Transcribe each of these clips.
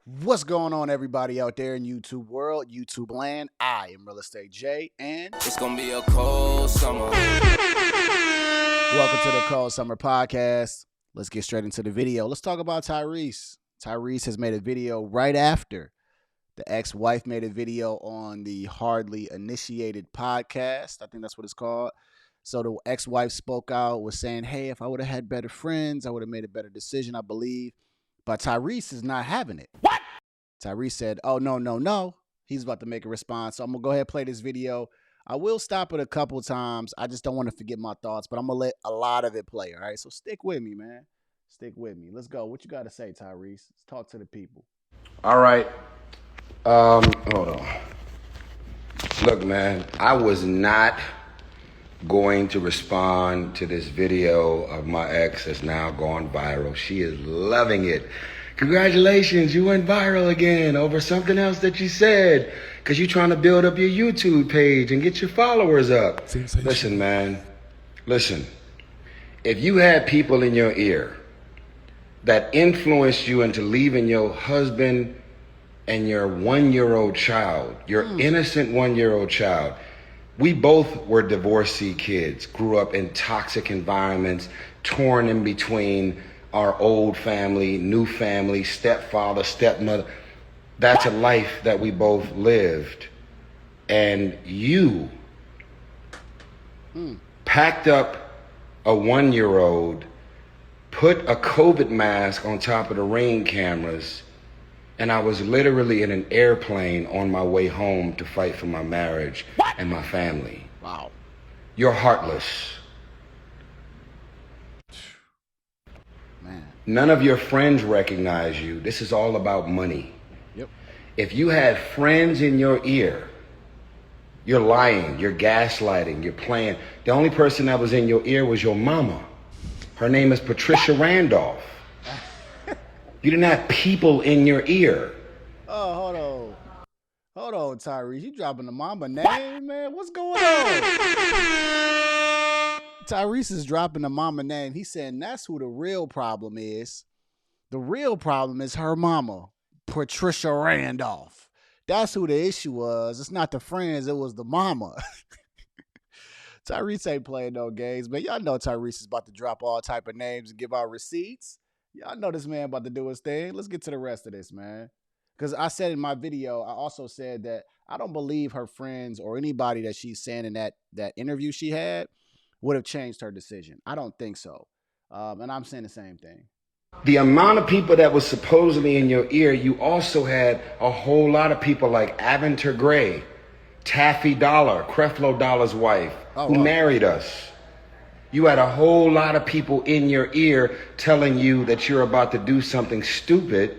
What's going on, everybody out there in YouTube world, YouTube land? I am Real Estate J, and It's gonna be a cold summer. welcome to the Cold Summer Podcast. Let's get straight into the video. Let's talk about Tyrese. Tyrese has made a video right after the ex-wife made a video on the Hardly Initiated podcast. I think that's what it's called. So the ex-wife spoke out, was saying, hey, if I would have had better friends, I would have made a better decision, I believe. But Tyrese is not having it. What? Tyrese said, oh, no. He's about to make a response. So I'm going to go ahead and play this video. I will stop it a couple times. I just don't want to forget my thoughts, but I'm going to let a lot of it play, all right? So stick with me, man. Stick with me. Let's go. What you got to say, Tyrese? Let's talk to the people. All right. Hold on. Look, man, I was not going to respond to this video of my ex that's now gone viral. She is loving it. Congratulations, you went viral again over something else that you said because you're trying to build up your YouTube page and get your followers up. Listen, man, listen. If you had people in your ear that influenced you into leaving your husband and your 1-year-old child, your innocent 1-year-old child. We both were divorcee kids, grew up in toxic environments, torn in between our old family, new family, stepfather, stepmother. That's a life that we both lived. And you packed up a 1-year-old, put a COVID mask on top of the Ring cameras, and I was literally in an airplane on my way home to fight for my marriage and my family. Wow. You're heartless. Man. None of your friends recognize you. This is all about money. Yep. If you had friends in your ear, you're lying, you're gaslighting, you're playing. The only person that was in your ear was your mama. Her name is Patricia Randolph. You didn't have people in your ear. Oh, hold on, Tyrese. You dropping the mama name, man? What's going on? Tyrese is dropping the mama name. He's saying that's who the real problem is. The real problem is her mama, Patricia Randolph. That's who the issue was. It's not the friends. It was the mama. Tyrese ain't playing no games, man. Y'all know Tyrese is about to drop all type of names and give out receipts. Y'all know this man about to do his thing. Let's get to the rest of this, man. Because I said in my video, I also said that I don't believe her friends or anybody that she's saying in that interview she had would have changed her decision. I don't think so. And I'm saying the same thing. The amount of people that was supposedly in your ear, you also had a whole lot of people like Aventer Gray, Taffy Dollar, Creflo Dollar's wife, who married us. You had a whole lot of people in your ear telling you that you're about to do something stupid,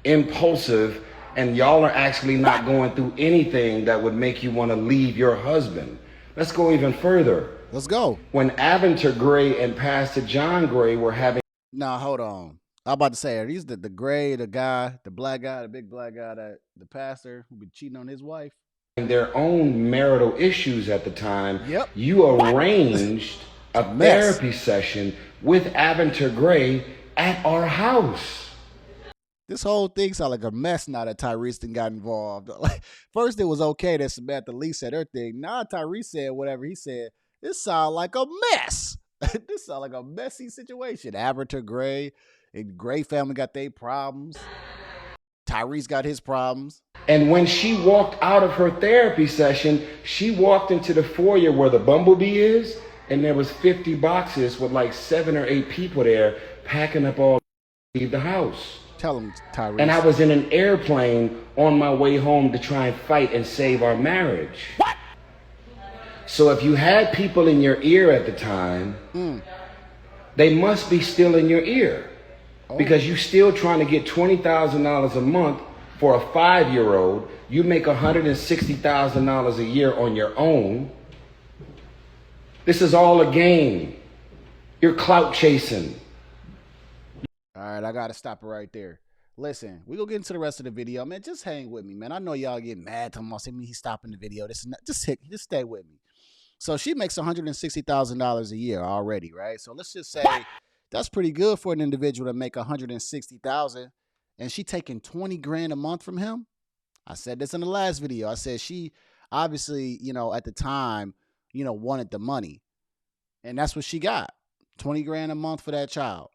impulsive, and y'all are actually not going through anything that would make you want to leave your husband. Let's go even further. Let's go. When Aventer Gray and Pastor John Gray were having... Nah, hold on. I'm about to say, are these the Gray, the guy, the black guy, the big black guy, the pastor who be cheating on his wife? their own marital issues at the time, Yep. you arranged a therapy session with Aventer Gray at our house. This whole thing sounds like a mess now that Tyrese done got involved. Like, first, it was okay that Samantha Lee said her thing. Now Tyrese said whatever he said. This sounds like a mess. This sounds like a messy situation. Aventer Gray and Gray family got their problems. Tyrese got his problems. And when she walked out of her therapy session, she walked into the foyer where the Bumblebee is, and there was 50 boxes with like 7 or 8 people there packing up all to leave the house. Tell him, Tyrese. And I was in an airplane on my way home to try and fight and save our marriage. What? So if you had people in your ear at the time, they must be still in your ear. Because you're still trying to get $20,000 a month for a 5-year-old. You make $160,000 a year on your own. This is all a game. You're clout chasing. All right, I got to stop it right there. Listen, we gonna get into the rest of the video, man. Just hang with me, man. I know y'all get mad talking about saying he's stopping the video. This is not, just stay with me. So she makes $160,000 a year already, right? So let's just say that's pretty good for an individual to make $160,000. and she taking 20 grand a month from him. I said this in the last video. I said she obviously, at the time, wanted the money. And that's what she got. 20 grand a month for that child.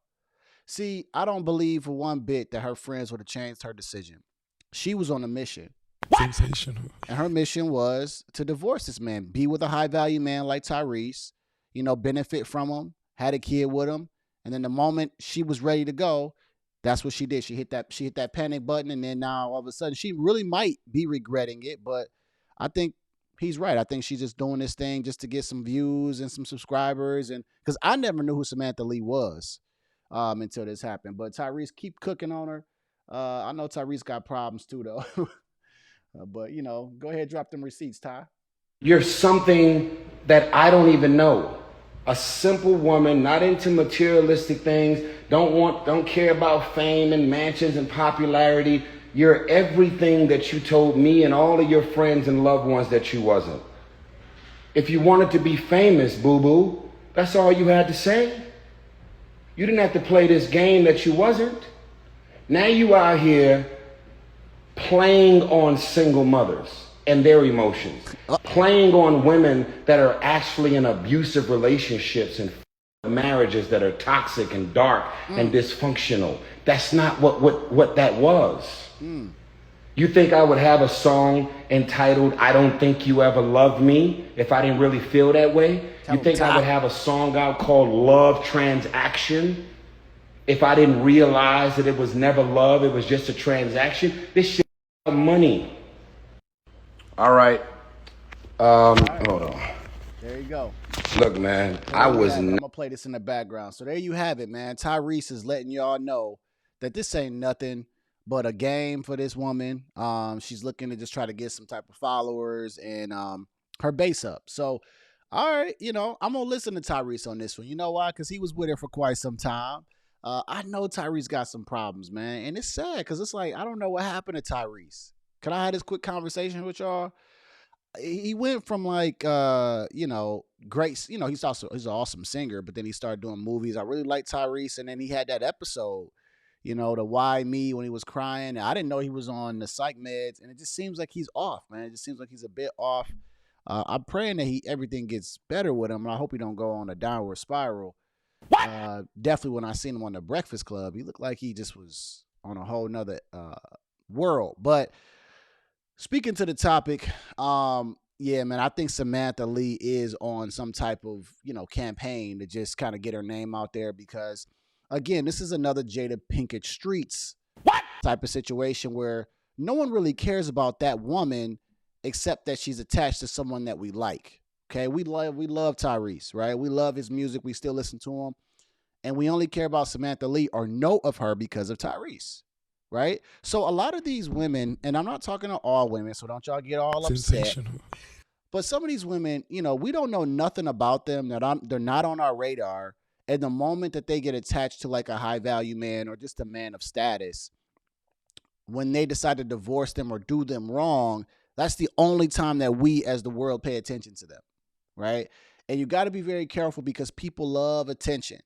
See, I don't believe for one bit that her friends would have changed her decision. She was on a mission. Sensational. And her mission was to divorce this man, be with a high value man like Tyrese, benefit from him, had a kid with him. And then the moment she was ready to go, that's what she did. She hit that panic button, and then now all of a sudden she really might be regretting it. But I think he's right. I think she's just doing this thing just to get some views and some subscribers, and because I never knew who Samantha Lee was until this happened. But Tyrese, keep cooking on her. I know Tyrese got problems too, though. But go ahead, drop them receipts, Ty. You're something that I don't even know. A simple woman, not into materialistic things, don't care about fame and mansions and popularity. You're everything that you told me and all of your friends and loved ones that you wasn't. If you wanted to be famous, boo-boo, that's all you had to say. You didn't have to play this game that you wasn't. Now you out here playing on single mothers and their emotions, playing on women that are actually in abusive relationships and marriages that are toxic and dark and dysfunctional. That's not what that was. You think I would have a song entitled "I Don't Think You Ever Loved Me" if I didn't really feel that way? You think I would have a song out called "Love Transaction" if I didn't realize that it was never love, it was just a transaction? This shit is money. All right. Hold on. There you go. Look, man, I was I'm not. gonna play this in the background. So there you have it, man. Tyrese is letting y'all know that this ain't nothing but a game for this woman. She's looking to just try to get some type of followers and her base up. So, all right, I'm gonna listen to Tyrese on this one. You know why? Because he was with her for quite some time. I know Tyrese got some problems, man, and it's sad because it's like I don't know what happened to Tyrese. Can I have this quick conversation with y'all? He went from like great, he's an awesome singer, but then he started doing movies. I really like Tyrese, and then he had that episode, the Why Me, when he was crying. I didn't know he was on the psych meds, and it just seems like he's off, man. It just seems like he's a bit off. I'm praying that everything gets better with him, and I hope he don't go on a downward spiral. Definitely when I seen him on the Breakfast Club, he looked like he just was on a whole nother world. But speaking to the topic, yeah, man, I think Samantha Lee is on some type of, campaign to just kind of get her name out there because, again, this is another Jada Pinkett Streets type of situation where no one really cares about that woman except that she's attached to someone that we like. Okay, we love Tyrese, right? We love his music. We still listen to him. And we only care about Samantha Lee or know of her because of Tyrese. Right? So a lot of these women, and I'm not talking to all women, so don't y'all get all upset. But some of these women, we don't know nothing about them. They're not on our radar. And the moment that they get attached to like a high value man or just a man of status, when they decide to divorce them or do them wrong, that's the only time that we as the world pay attention to them. Right? And you got to be very careful because people love attention.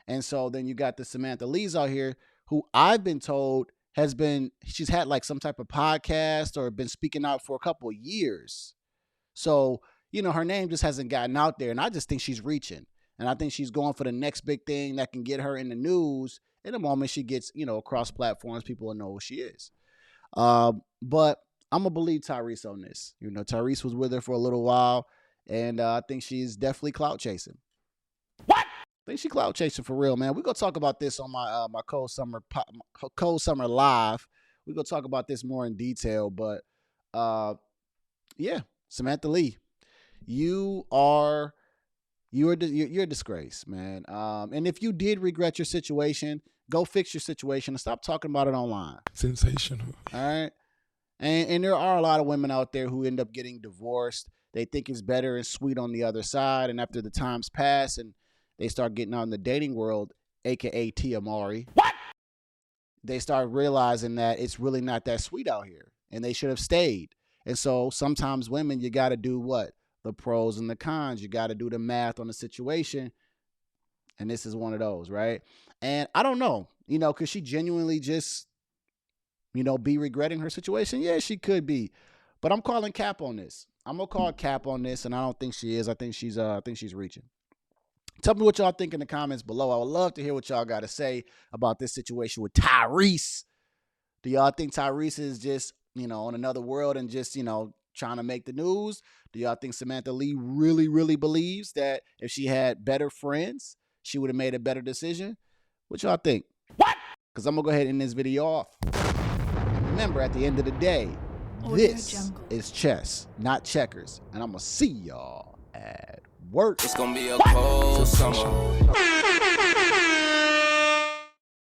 And so then you got the Samantha Lees out here who I've been told she's had like some type of podcast or been speaking out for a couple of years. So, her name just hasn't gotten out there. And I just think she's reaching. And I think she's going for the next big thing that can get her in the news. In the moment she gets, across platforms, people will know who she is. But I'm going to believe Tyrese on this. Tyrese was with her for a little while. And I think she's definitely clout chasing. I think she clout chasing for real, man. We're going to talk about this on my my Cold Summer Live. We're going to talk about this more in detail. But, yeah, Samantha Lee, you're a disgrace, man. And if you did regret your situation, go fix your situation and stop talking about it online. Sensational. All right? And there are a lot of women out there who end up getting divorced. They think it's better and sweet on the other side. And after the times pass and they start getting out in the dating world, a.k.a. Tia Mowry, they start realizing that it's really not that sweet out here. And they should have stayed. And so sometimes women, you got to do what? The pros and the cons. You got to do the math on the situation. And this is one of those, right? And I don't know, because she genuinely just be regretting her situation? Yeah, she could be. But I'm calling cap on this. I'm gonna call cap on this, and I don't think she is. I think she's reaching. Tell me what y'all think in the comments below. I would love to hear what y'all got to say about this situation with Tyrese. Do y'all think Tyrese is just, on another world and just, trying to make the news? Do y'all think Samantha Lee really, really believes that if she had better friends, she would have made a better decision? What y'all think? What? Because I'm going to go ahead and end this video off. And remember, at the end of the day, this is chess, not checkers. And I'm going to see y'all at work. It's gonna be a cold summer.